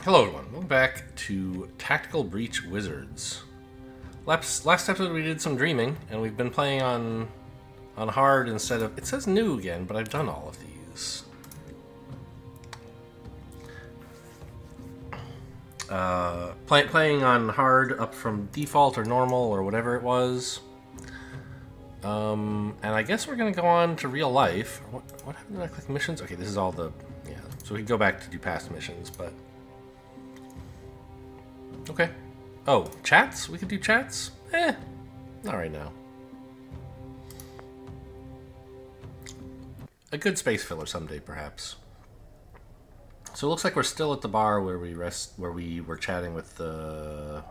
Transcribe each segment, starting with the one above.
Hello everyone, welcome back to Tactical Breach Wizards. Last episode we did some dreaming, and we've been playing on hard instead of... It says new again, but I've done all of these. Playing on hard up from default or normal or whatever it was. And I guess we're going to go on to real life. What happened to I click missions? Okay, this is all the... Yeah, so we can go back to do past missions, but... Okay. Oh, chats? We could do chats? Not right now. A good space filler someday, perhaps. So it looks like we're still at the bar where we were chatting with the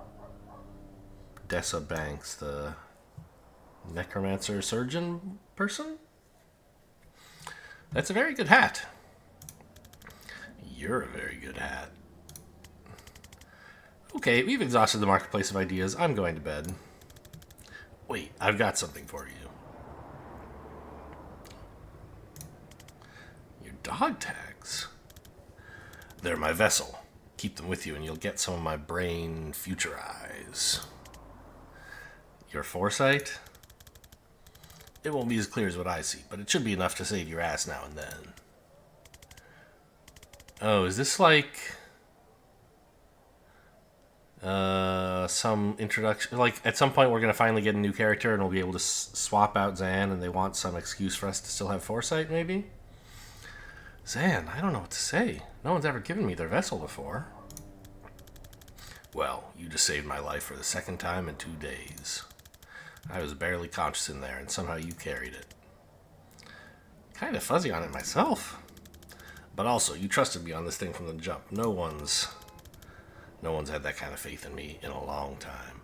Dessa Banks, the necromancer surgeon person? That's a very good hat. You're a very good hat. Okay, we've exhausted the marketplace of ideas. I'm going to bed. Wait, I've got something for you. Your dog tags. They're my vessel. Keep them with you and you'll get some of my brain future eyes. Your foresight? It won't be as clear as what I see, but it should be enough to save your ass now and then. Oh, is this like... some introduction, like at some point we're going to finally get a new character and we'll be able to swap out Zan, and they want some excuse for us to still have foresight, maybe? Zan, I don't know what to say. No one's ever given me their vessel before. Well, you just saved my life for the second time in 2 days. I was barely conscious in there, and somehow you carried it. Kind of fuzzy on it myself. But also, you trusted me on this thing from the jump. No one's had that kind of faith in me in a long time.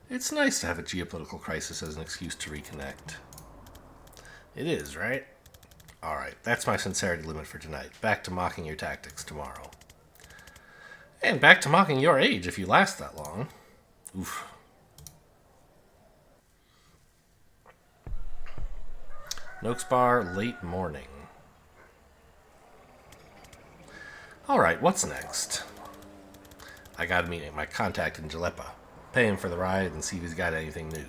It's nice to have a geopolitical crisis as an excuse to reconnect. It is, right? Alright, that's my sincerity limit for tonight. Back to mocking your tactics tomorrow. And back to mocking your age if you last that long. Oof. Noakes Bar, late morning. Alright, what's next? I gotta meet my contact in Jalepa. Pay him for the ride and see if he's got anything new.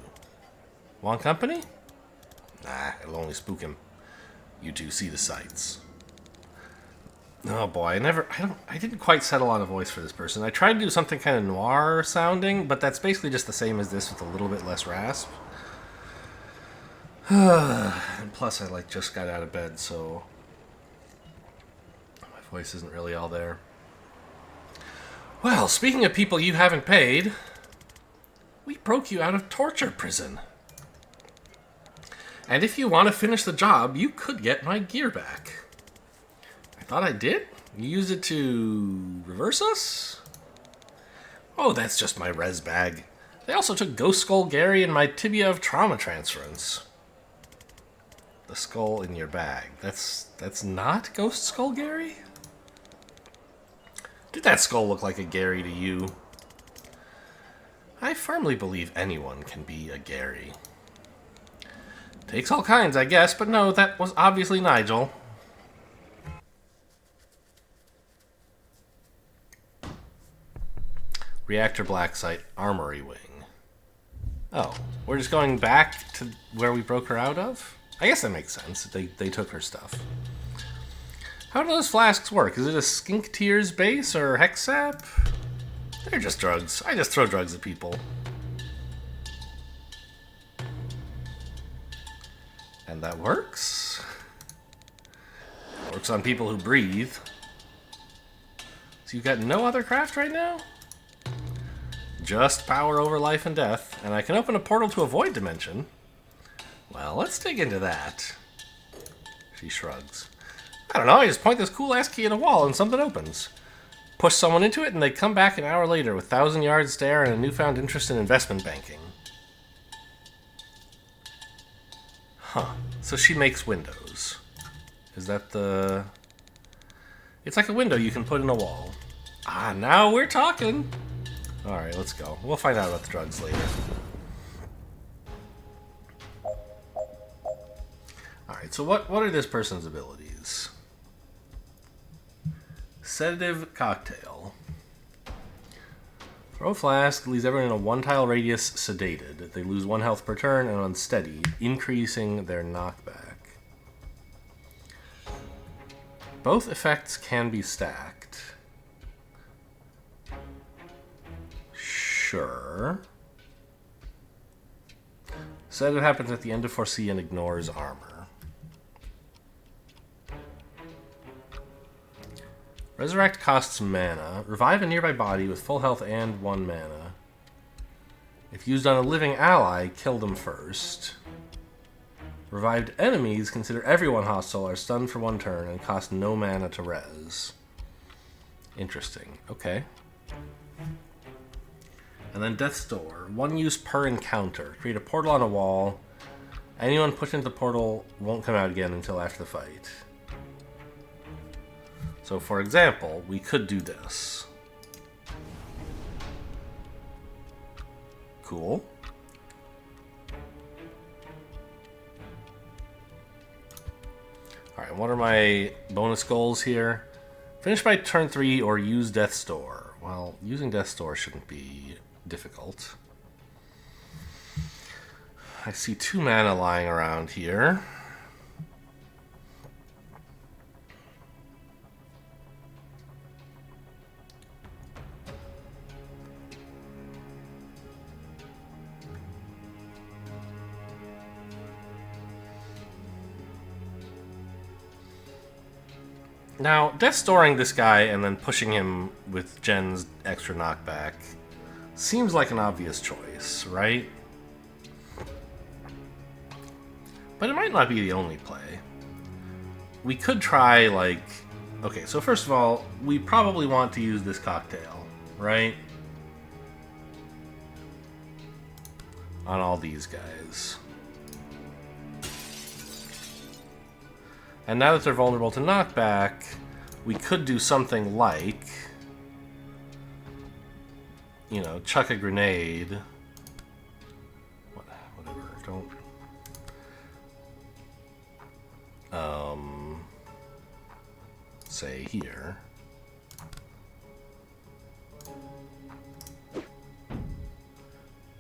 Want company? Nah, it'll only spook him. You two see the sights. Oh boy, I didn't quite settle on a voice for this person. I tried to do something kind of noir sounding, but that's basically just the same as this with a little bit less rasp. And plus, I just got out of bed, so my voice isn't really all there. Well, speaking of people you haven't paid, we broke you out of torture prison. And if you want to finish the job, you could get my gear back. I thought I did? You used it to reverse us? Oh, that's just my res bag. They also took Ghost Skull Gary and my tibia of trauma transference. The skull in your bag. That's not Ghost Skull Gary? Did that skull look like a Gary to you? I firmly believe anyone can be a Gary. Takes all kinds, I guess, but no, that was obviously Nigel. Reactor Black Site Armory Wing. Oh, we're just going back to where we broke her out of? I guess that makes sense. They took her stuff. How do those flasks work? Is it a Skink Tears base or Hexsap? They're just drugs. I just throw drugs at people. And that works? Works on people who breathe. So you've got no other craft right now? Just power over life and death. And I can open a portal to a void dimension. Well, let's dig into that. She shrugs. I don't know, I just point this cool-ass key at a wall and something opens. Push someone into it and they come back an hour later with 1,000-yard stare and a newfound interest in investment banking. Huh. So she makes windows. Is that the... It's like a window you can put in a wall. Ah, now we're talking! Alright, let's go. We'll find out about the drugs later. Alright, so what are this person's abilities? Sedative Cocktail. Throw a flask, leaves everyone in a 1-tile radius sedated. They lose 1 health per turn and unsteady, increasing their knockback. Both effects can be stacked. Sure. Sedative happens at the end of Foresee and ignores armor. Resurrect costs mana. Revive a nearby body with full health and 1 mana. If used on a living ally, kill them first. Revived enemies, consider everyone hostile, are stunned for 1 turn and cost no mana to res. Interesting. Okay. And then Death's Door. 1 use per encounter. Create a portal on a wall. Anyone pushed into the portal won't come out again until after the fight. So, for example, we could do this. Cool. Alright, what are my bonus goals here? Finish by turn 3 or use Death's Door. Well, using Death's Door shouldn't be difficult. I see 2 mana lying around here. Now, Death Storing this guy and then pushing him with Jen's extra knockback seems like an obvious choice, right? But it might not be the only play. We could try, like... Okay, so first of all, we probably want to use this cocktail, right? On all these guys. And now that they're vulnerable to knockback, we could do something like, you know, chuck a grenade. Whatever, don't... say here.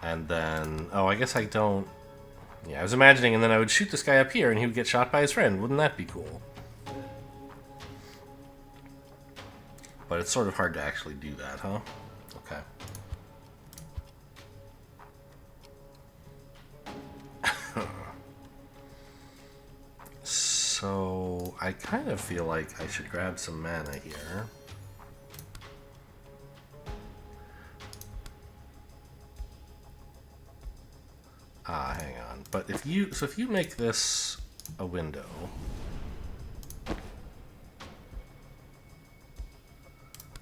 And then, oh, I guess I don't... Yeah, I was imagining, and then I would shoot this guy up here, and he would get shot by his friend. Wouldn't that be cool? But it's sort of hard to actually do that, huh? Okay. So, I kind of feel like I should grab some mana here. Ah, hang on. But if you make this a window,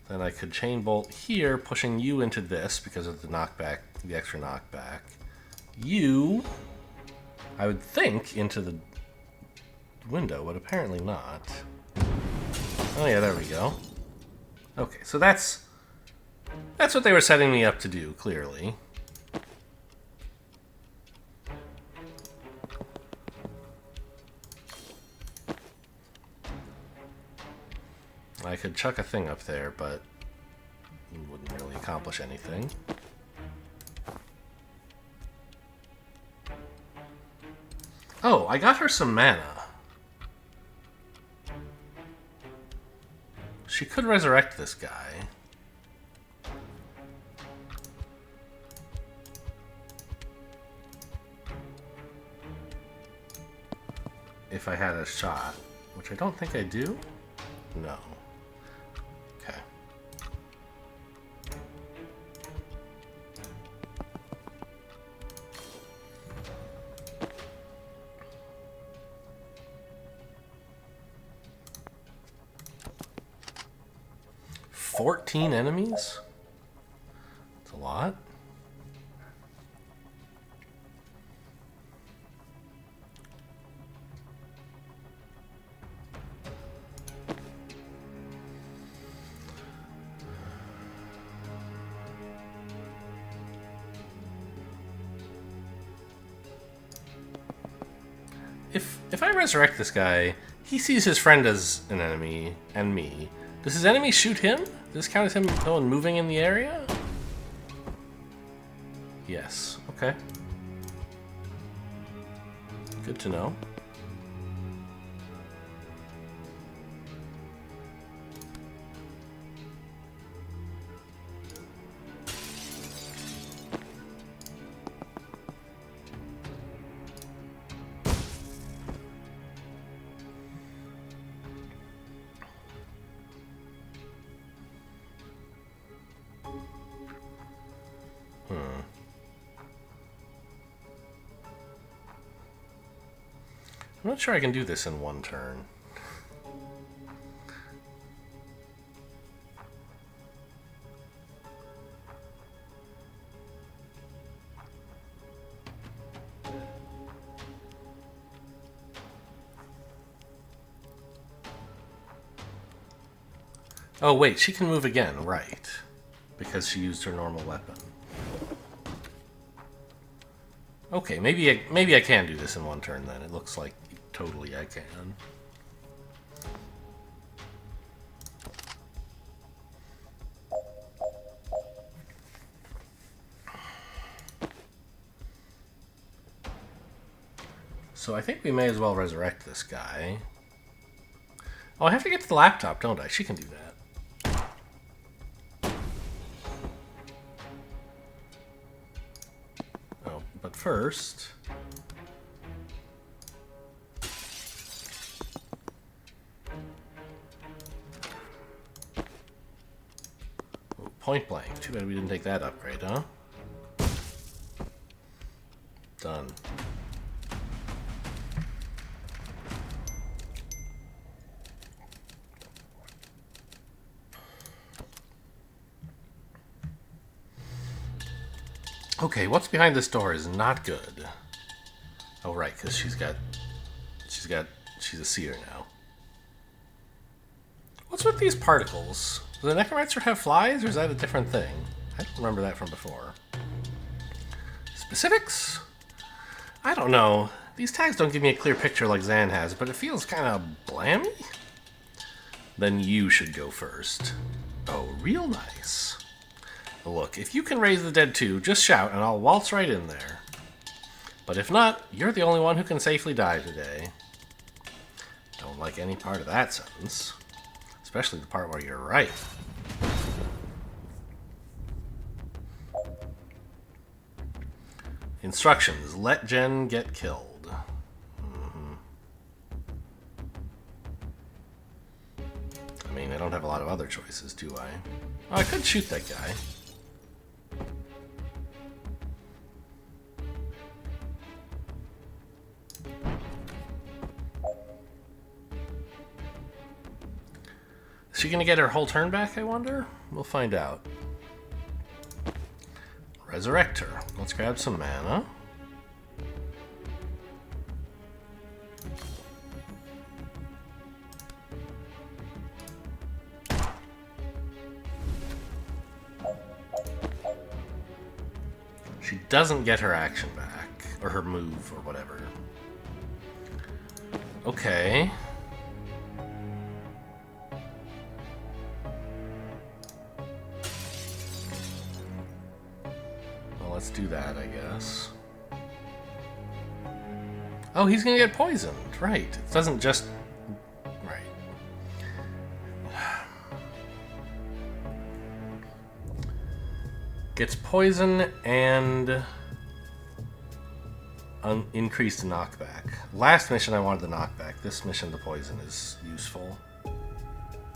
then I could chain bolt here, pushing you into this because of the knockback, the extra knockback. You, I would think, into the window, but apparently not. Oh yeah, there we go. Okay, so that's what they were setting me up to do, clearly. I could chuck a thing up there, but it wouldn't really accomplish anything. Oh, I got her some mana. She could resurrect this guy. If I had a shot, which I don't think I do. No. Okay. $14 enemies? That's a lot. if I resurrect this guy, he sees his friend as an enemy and me. Does his enemy shoot him? Does this count as him going moving in the area? Yes. Okay. Good to know. I'm not sure I can do this in one turn. Oh wait, she can move again, right? Because she used her normal weapon. Okay, maybe I can do this in one turn then. It looks like totally I can. So I think we may as well resurrect this guy. Oh, I have to get to the laptop, don't I? She can do that. Oh, but first... Oh, point blank. Too bad we didn't take that upgrade, huh? Done. Okay, what's behind this door is not good. Oh, right, because she's a seer now. What's with these particles? Does the Necromancer have flies, or is that a different thing? I don't remember that from before. Specifics? I don't know. These tags don't give me a clear picture like Zan has, but it feels kind of blammy. Then you should go first. Oh, real nice. Look, if you can raise the dead too, just shout and I'll waltz right in there. But if not, you're the only one who can safely die today. Don't like any part of that sentence. Especially the part where you're right. Instructions. Let Jen get killed. I mean, I don't have a lot of other choices, do I? Oh, I could shoot that guy. Is she gonna get her whole turn back, I wonder? We'll find out. Resurrect her. Let's grab some mana. She doesn't get her action back, or her move, or whatever. Okay. Let's do that, I guess. Oh, he's gonna get poisoned. Right. It doesn't just... Right. Gets poison and... increased knockback. Last mission I wanted the knockback. This mission, the poison, is useful.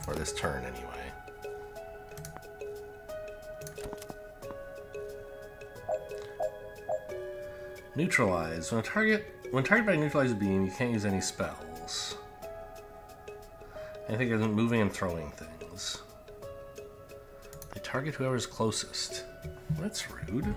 For this turn, anyway. Neutralize. When targeted by a neutralized beam, you can't use any spells. Anything isn't moving and throwing things. They target whoever's closest. That's rude.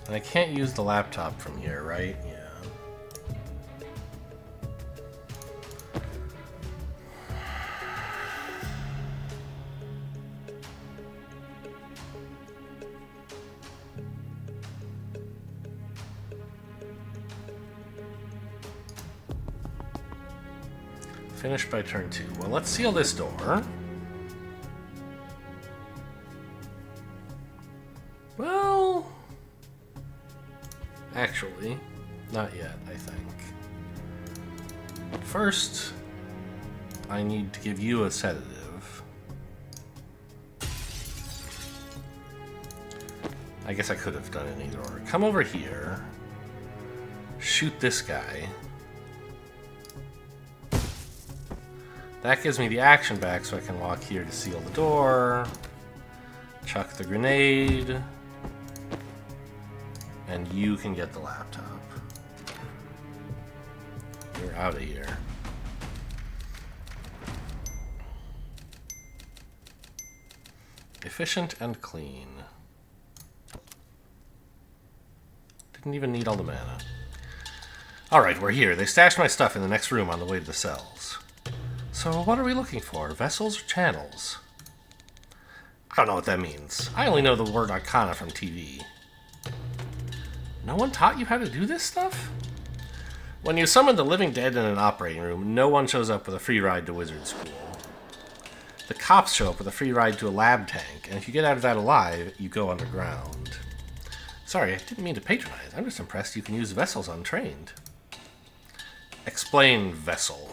And I can't use the laptop from here, right? Yeah. Finished by turn 2. Well, let's seal this door. Well... Actually, not yet, I think. First, I need to give you a sedative. I guess I could have done it in either order. Come over here. Shoot this guy. That gives me the action back so I can walk here to seal the door. Chuck the grenade. And you can get the laptop. You're out of here. Efficient and clean. Didn't even need all the mana. Alright, we're here. They stashed my stuff in the next room on the way to the cells. So what are we looking for? Vessels or channels? I don't know what that means. I only know the word arcana from TV. No one taught you how to do this stuff? When you summon the living dead in an operating room, no one shows up with a free ride to wizard school. The cops show up with a free ride to a lab tank, and if you get out of that alive, you go underground. Sorry, I didn't mean to patronize. I'm just impressed you can use vessels untrained. Explain vessel.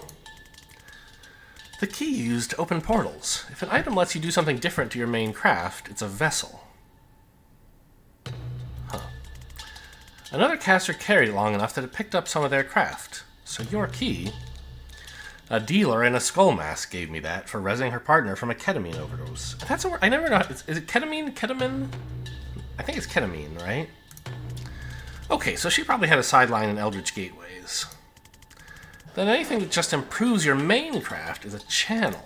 The key used to open portals. If an item lets you do something different to your main craft, it's a vessel. Another caster carried it long enough that it picked up some of their craft. So your key... A dealer in a skull mask gave me that for rezzing her partner from a ketamine overdose. That's a word. I never know. Is it ketamine? Ketamine? I think it's ketamine, right? Okay, so she probably had a sideline in Eldritch Gateways. Then anything that just improves your main craft is a channel.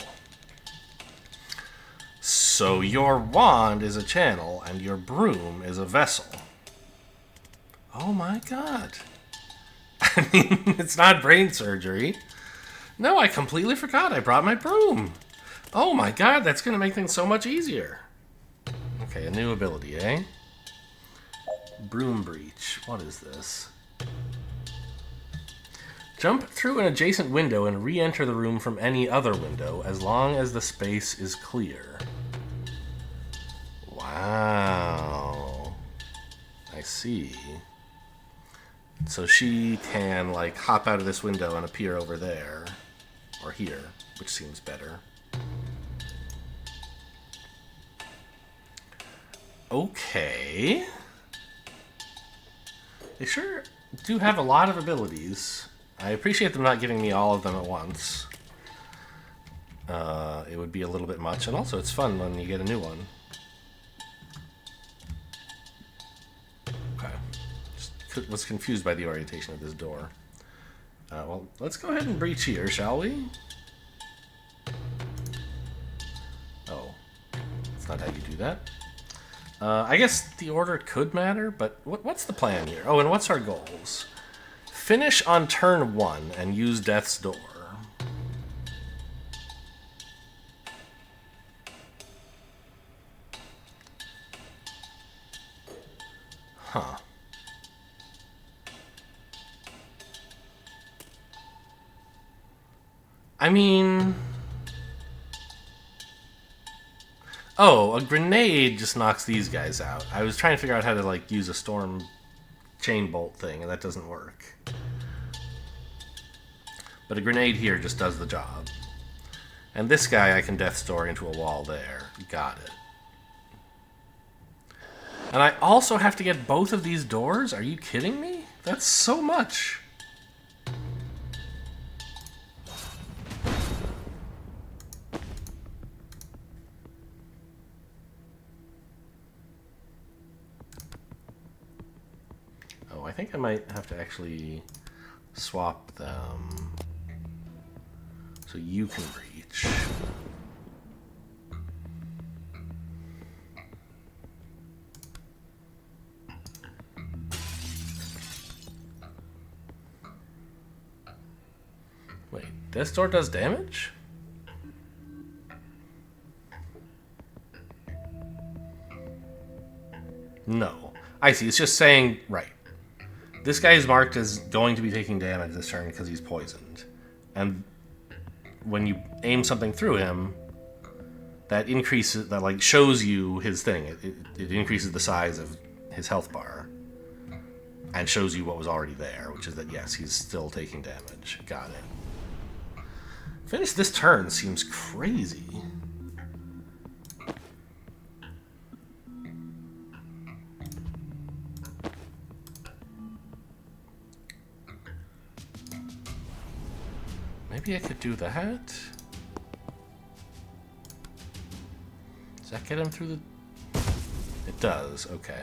So your wand is a channel, and your broom is a vessel. Oh my god. I mean, it's not brain surgery. No, I completely forgot I brought my broom. Oh my god, that's going to make things so much easier. Okay, a new ability, eh? Broom breach. What is this? Jump through an adjacent window and re-enter the room from any other window as long as the space is clear. Wow. I see. So she can, like, hop out of this window and appear over there. Or here, which seems better. Okay. They sure do have a lot of abilities. I appreciate them not giving me all of them at once. It would be a little bit much, and also it's fun when you get a new one. Okay. Just was confused by the orientation of this door. Well, let's go ahead and breach here, shall we? Oh. That's not how you do that. I guess the order could matter, but what's the plan here? Oh, and what's our goals? Finish on turn 1 and use Death's Door. Huh. I mean... Oh, a grenade just knocks these guys out. I was trying to figure out how to, like, use a storm chain bolt thing, and that doesn't work. But a grenade here just does the job. And this guy I can Death's Door into a wall there. Got it. And I also have to get both of these doors? Are you kidding me? That's so much. Oh, I think I might have to actually swap them so you can reach. Wait, this door does damage? No. I see, it's just saying, right. This guy is marked as going to be taking damage this turn because he's poisoned. And when you aim something through him, that increases, that like shows you his thing. It increases the size of his health bar and shows you what was already there, which is that yes, he's still taking damage. Got it. Finish this turn seems crazy. Maybe I could do that. Does that get him through the... It does, okay.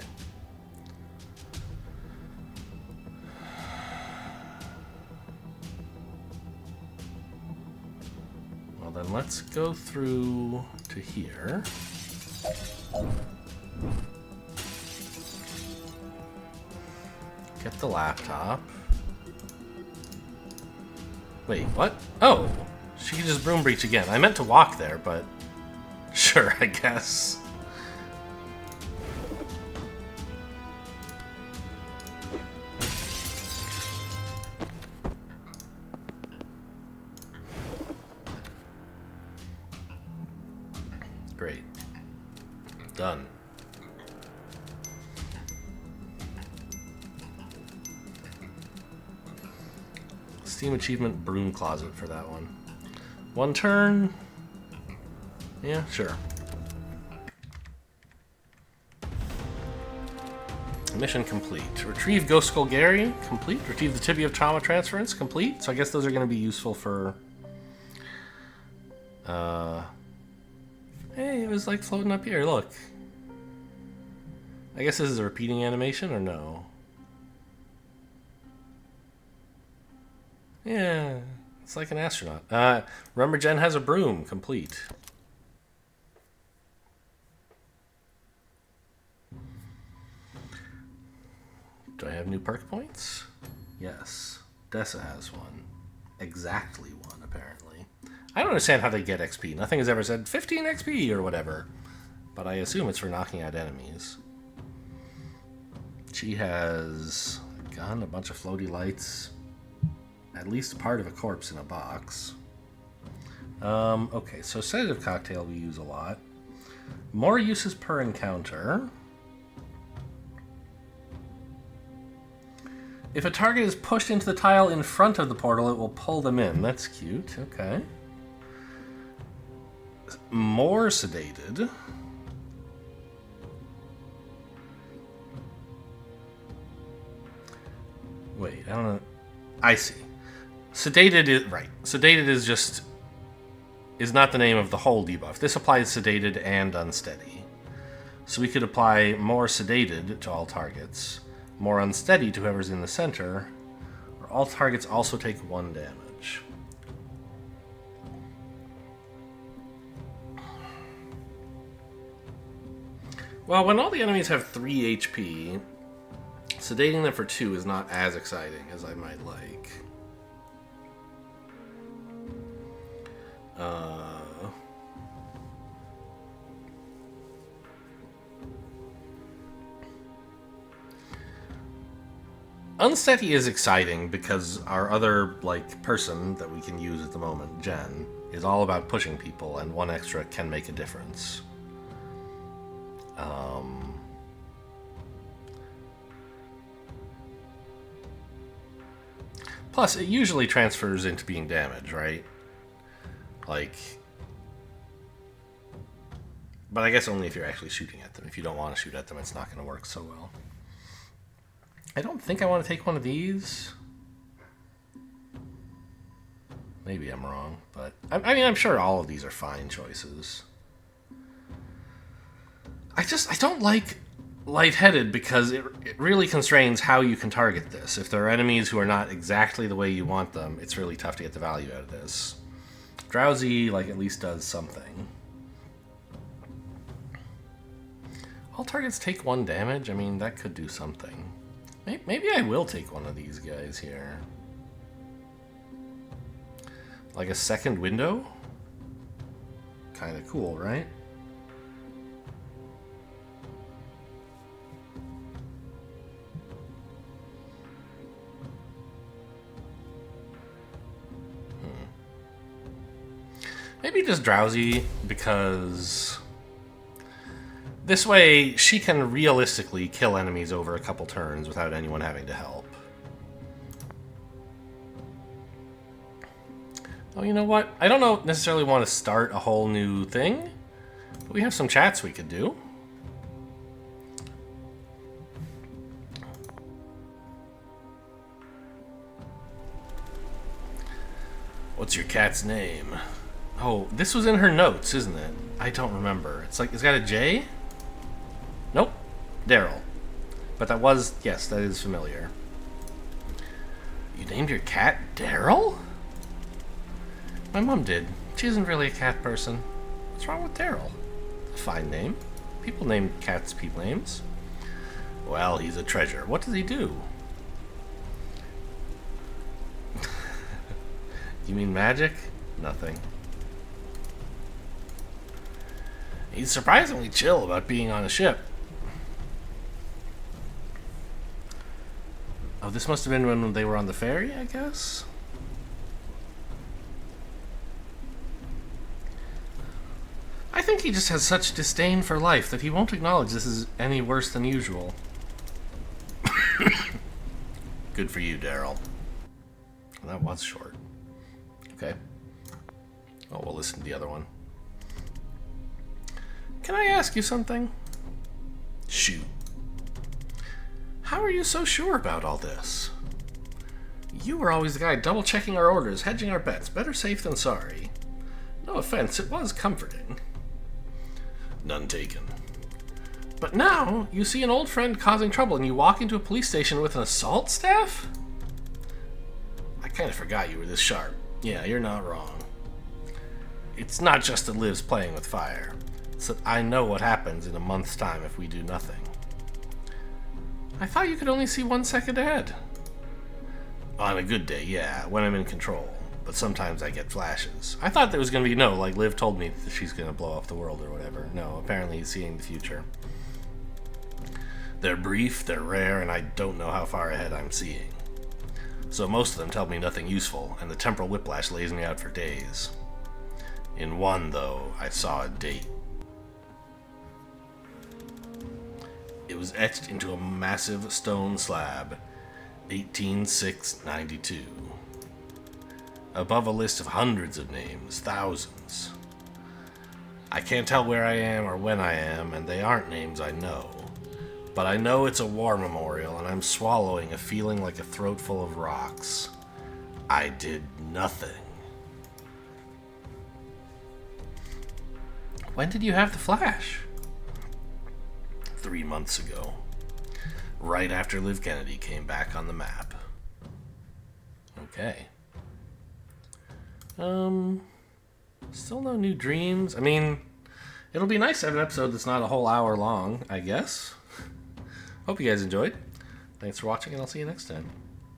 Well then let's go through to here. Get the laptop. Wait, what? Oh! She can just broom breach again. I meant to walk there, but... Sure, I guess. Great. Done. Steam achievement broom closet for that one. One turn. Yeah, sure. Mission complete. Retrieve Ghost Skull Gary, complete. Retrieve the Tibia of Trauma Transference, complete. So I guess those are going to be useful for... Hey, it was like floating up here, look. I guess this is a repeating animation, or no? Yeah, it's like an astronaut. Remember, Jen has a broom, complete. Do I have new perk points? Yes. Dessa has one. Exactly one, apparently. I don't understand how they get XP. Nothing has ever said 15 XP or whatever. But I assume it's for knocking out enemies. She has a gun, a bunch of floaty lights, at least part of a corpse in a box. Okay, so sedative cocktail we use a lot. More uses per encounter. If a target is pushed into the tile in front of the portal, it will pull them in. That's cute. Okay. More sedated. Wait, I don't know. I see. Sedated is... Right. Sedated is just... is not the name of the whole debuff. This applies sedated and unsteady. So we could apply more sedated to all targets. More unsteady to whoever's in the center, or all targets also take 1 damage. Well, when all the enemies have 3 HP, sedating them for 2 is not as exciting as I might like. Unsteady is exciting because our other, like, person that we can use at the moment, Jen, is all about pushing people, and 1 extra can make a difference. Plus, it usually transfers into being damage, right? Like... But I guess only if you're actually shooting at them. If you don't want to shoot at them, it's not going to work so well. I don't think I want to take one of these. Maybe I'm wrong, but... I mean, I'm sure all of these are fine choices. I don't like lightheaded because it really constrains how you can target this. If there are enemies who are not exactly the way you want them, it's really tough to get the value out of this. Drowsy, like, at least does something. All targets take 1 damage? I mean, that could do something. Maybe I will take one of these guys here. Like a second window? Kind of cool, right? Maybe just drowsy, because this way she can realistically kill enemies over a couple turns without anyone having to help. Oh, you know what? I don't necessarily want to start a whole new thing, but we have some chats we could do. What's your cat's name? Oh, this was in her notes, isn't it? I don't remember. It's got a J? Nope. Daryl. But that was, yes, that is familiar. You named your cat Daryl? My mom did. She isn't really a cat person. What's wrong with Daryl? A fine name. People name cats people names. Well, he's a treasure. What does he do? You mean magic? Nothing. He's surprisingly chill about being on a ship. Oh, this must have been when they were on the ferry, I guess? I think he just has such disdain for life that he won't acknowledge this is any worse than usual. Good for you, Daryl. That was short. Okay. Oh, we'll listen to the other one. Can I ask you something? Shoot. How are you so sure about all this? You were always the guy double-checking our orders, hedging our bets. Better safe than sorry. No offense, it was comforting. None taken. But now, you see an old friend causing trouble and you walk into a police station with an assault staff? I kind of forgot you were this sharp. Yeah, you're not wrong. It's not just that Liv's playing with fire. It's that I know what happens in a month's time if we do nothing. I thought you could only see 1 second ahead. On a good day, yeah, when I'm in control. But sometimes I get flashes. I thought there was going to be like Liv told me that she's going to blow up the world or whatever. No, apparently he's seeing the future. They're brief, they're rare, and I don't know how far ahead I'm seeing. So most of them tell me nothing useful, and the temporal whiplash lays me out for days. In one, though, I saw a date. It was etched into a massive stone slab, 18/6/92. Above a list of hundreds of names, thousands. I can't tell where I am or when I am, and they aren't names I know. But I know it's a war memorial, and I'm swallowing a feeling like a throat full of rocks. I did nothing. When did you have the flash? 3 months ago. Right after Liv Kennedy came back on the map. Okay. Still no new dreams. I mean, it'll be nice to have an episode that's not a whole hour long, I guess. Hope you guys enjoyed. Thanks for watching, and I'll see you next time.